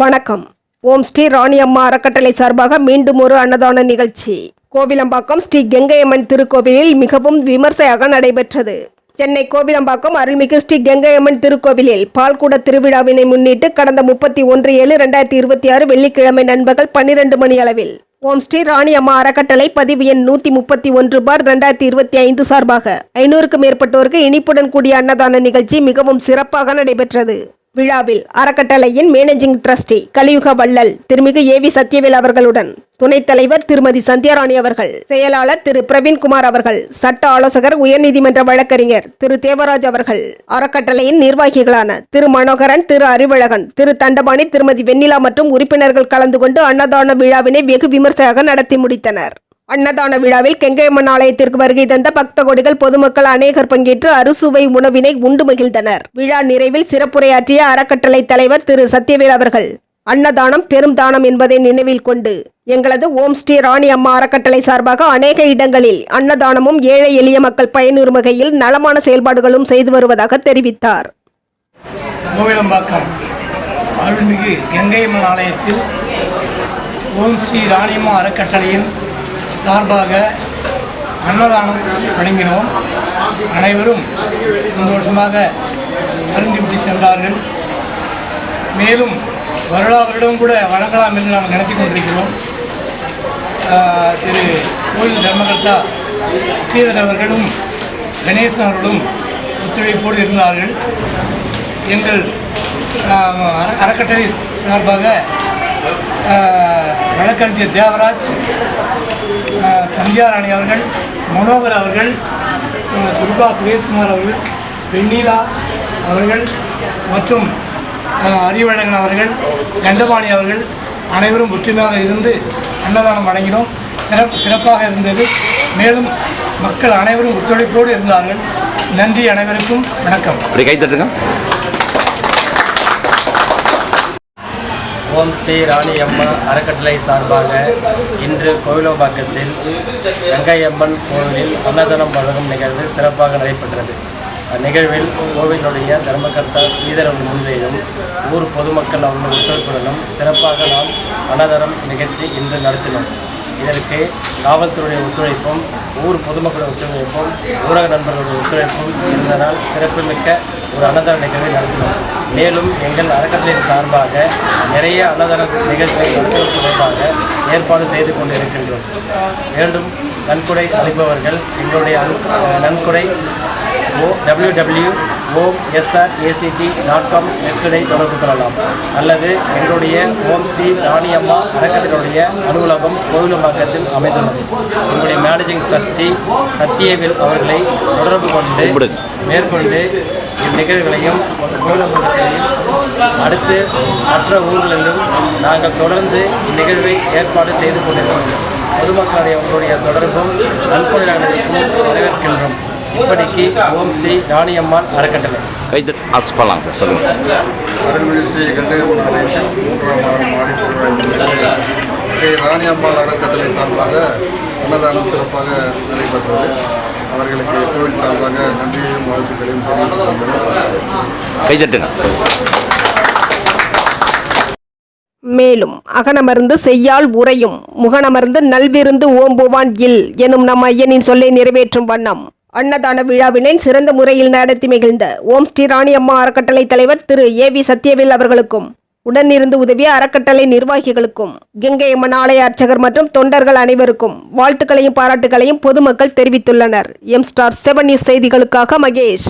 வணக்கம். ஓம் ஸ்ரீ ராணி அம்மா அறக்கட்டளை சார்பாக மீண்டும் ஒரு அன்னதான நிகழ்ச்சி கோவிலம்பாக்கம் ஸ்ரீ கங்கையம்மன் திருக்கோவிலில் மிகவும் விமர்சையாக நடைபெற்றது. சென்னை கோவிலம்பாக்கம் அருள்மிகு ஸ்ரீ கங்கையம்மன் திருக்கோவிலில் பால்குட திருவிழாவினை முன்னிட்டு கடந்த 31/7/2026 வெள்ளிக்கிழமை நண்பகல் 12 மணி அளவில் ஓம் ஸ்ரீ ராணி அம்மா அறக்கட்டளை பதிவு எண் 131/2025 சார்பாக 500க்கும் மேற்பட்டோருக்கு இனிப்புடன் கூடிய அன்னதான நிகழ்ச்சி மிகவும் சிறப்பாக நடைபெற்றது. விழாவில் அறக்கட்டளையின் மேனேஜிங் டிரஸ்டி கலியுக வள்ளல் திருமிகு ஏவி சத்யவேல் அவர்களுடன் துணைத் தலைவர் திருமதி சந்தியாராணி அவர்கள், செயலாளர் திரு பிரவீன்குமார் அவர்கள், சட்ட ஆலோசகர் உயர்நீதிமன்ற வழக்கறிஞர் திரு தேவராஜ் அவர்கள், அறக்கட்டளையின் நிர்வாகிகளான திரு மனோகரன், திரு அறிவழகன், திரு தண்டபாணி, திருமதி வெண்ணிலா மற்றும் உறுப்பினர்கள் கலந்து கொண்டு அன்னதான விழாவினை வெகு விமர்சையாக நடத்தி முடித்தனர். அன்னதான விழாவில் கங்கையம்மன் ஆலயத்திற்கு வருகை தந்த பக்த கோடிகள், பொதுமக்கள் அநேகர் பங்கேற்று அறுசுவை உணவினை உண்டு மகிழ்ந்தனர். விழா நிறைவில் சிறப்புரையாற்றிய அறக்கட்டளை தலைவர் திரு சத்யவேல் அவர்கள், அன்னதானம் பெரும் தானம் என்பதை நினைவில் கொண்டு எங்களது ஓம் ஸ்ரீ ராணி அம்மா அறக்கட்டளை சார்பாக அநேக இடங்களில் அன்னதானமும் ஏழை எளிய மக்கள் பயனுறும் வகையில் நலமான செயல்பாடுகளும் செய்து வருவதாக தெரிவித்தார். கோவிலம்பாக்கம் அருள்மிகு கங்கையம்மன் ஆலயத்தில் ஓம் ஸ்ரீ ராணி அம்மா அறக்கட்டளையின் சார்பாக அன்னதானம் வழங்கினோம். அனைவரும் சந்தோஷமாக அறிந்துவிட்டு சென்றார்கள். மேலும் வருடம் கூட வழங்கலாம் என்று நாம் நினைத்து கொண்டிருக்கிறோம். திரு கோயில் தர்மகர்த்தா ஸ்ரீதர் அவர்களும் கணேசன் அவர்களும் ஒத்துழைப்போடு இருந்தார்கள். எங்கள் அறக்கட்டளை சார்பாக வழக்கறிஞர் தேவராஜ், சந்தியாராணி அவர்கள், மனோகர் அவர்கள், துர்கா சுரேஷ்குமார் அவர்கள், வெண்ணிலா அவர்கள் மற்றும் அறிவழகன் அவர்கள், தண்டபாணி அவர்கள் அனைவரும் ஒற்றுமையாக இருந்து அன்னதானம் வழங்கினோம். சிறப்பாக இருந்தது. மேலும் மக்கள் அனைவரும் ஒத்துழைப்போடு இருந்தார்கள். நன்றி, அனைவருக்கும் வணக்கம். ஓம் ஸ்ரீ ராணி அம்மா அறக்கட்டளை சார்பாக இன்று கோவிலம்பாக்கத்தில் கங்கையம்மன் கோவிலில் அன்னதானம் வழங்கும் நிகழ்வு சிறப்பாக நடைபெற்றது. அந்நிகழ்வில் கோவிலுடைய தர்மகர்த்தா ஸ்ரீதர் முன்னிலையிலும் ஊர் பொதுமக்கள் அவர்கள் ஒத்துழைப்புடனும் சிறப்பாக நாம் அன்னதானம் நிகழ்ச்சி இன்று நடத்தினோம். இதற்கு காவல்துறையுடைய ஒத்துழைப்பும் ஊர் பொதுமக்களுடைய ஒத்துழைப்பும் ஊடக நண்பர்களுடைய ஒத்துழைப்பும் இருந்ததால் சிறப்புமிக்க ஒரு அன்னதான நிகழ்வை நடத்தினோம். மேலும் எங்கள் அறக்கட்டளையின் சார்பாக நிறைய அன்னதான நிகழ்ச்சிகள் நடத்துவது தொடர்பாக ஏற்பாடு செய்து கொண்டிருக்கின்றோம். மீண்டும் நன்கொடை அளிப்பவர்கள் எங்களுடைய நன்கொடை www.omsract.com வெப்சைட்டை தொடர்பு கொள்ளலாம். அல்லது எங்களுடைய ஓம் ஸ்ரீ ராணி அம்மா அறக்கட்டளையுடைய அலுவலகம் கோவிலம்பாக்கத்தில் அமைந்துள்ளது. எங்களுடைய மேனேஜிங் ட்ரஸ்டி சத்யவேல் அவர்களை தொடர்பு கொண்டு மேற்கொண்டு இந்நிகழ்வுகளையும் கோவிலம்பாக்கத்திலையும் அடுத்து மற்ற ஊர்களிலும் நாங்கள் தொடர்ந்து இந்நிகழ்வை ஏற்பாடு செய்து கொண்டிருக்கிறோம். பொதுமக்களுடைய தொடர்பும் நன்கொடையாளர்களுக்கும் வரவேற்கின்றோம். இப்படிக்கு ஓம் ஸ்ரீ ராணி அம்மாள் அறக்கட்டளை அருள்மிகு ஸ்ரீ கங்கையம்மன் ஆலயத்தில் 3ஆம் வாரம் ஆடிப்பூர்வ ஸ்ரீ ராணி அம்மாள் அறக்கட்டளை சார்பாக அன்னதானம் சிறப்பாக நடைபெற்றது. அவர்களுக்கு கோவில் சார்பாக நன்றியையும் வாழ்த்துக்களையும் தெரிவித்துள்ளனர். மேலும் அகனமர்ந்து செய்யால் உரையும் முகனமர்ந்து நல்விருந்து ஓம்புவான் இல் எனும் நம் ஐயனின் சொல்லை நிறைவேற்றும் வண்ணம் அன்னதான விழாவினை சிறந்த முறையில் நடத்தி மகிழ்ந்த ஓம் ஸ்ரீ ராணி அம்மா அறக்கட்டளை தலைவர் திரு ஏவி சத்யவேல் அவர்களுக்கும் உடனிருந்து உதவிய அறக்கட்டளை நிர்வாகிகளுக்கும் கங்கையம்மன் ஆலய அர்ச்சகர் மற்றும் தொண்டர்கள் அனைவருக்கும் வாழ்த்துக்களையும் பாராட்டுகளையும் பொதுமக்கள் தெரிவித்துள்ளனர். M*7 நியூஸ் செய்திகளுக்காக மகேஷ்.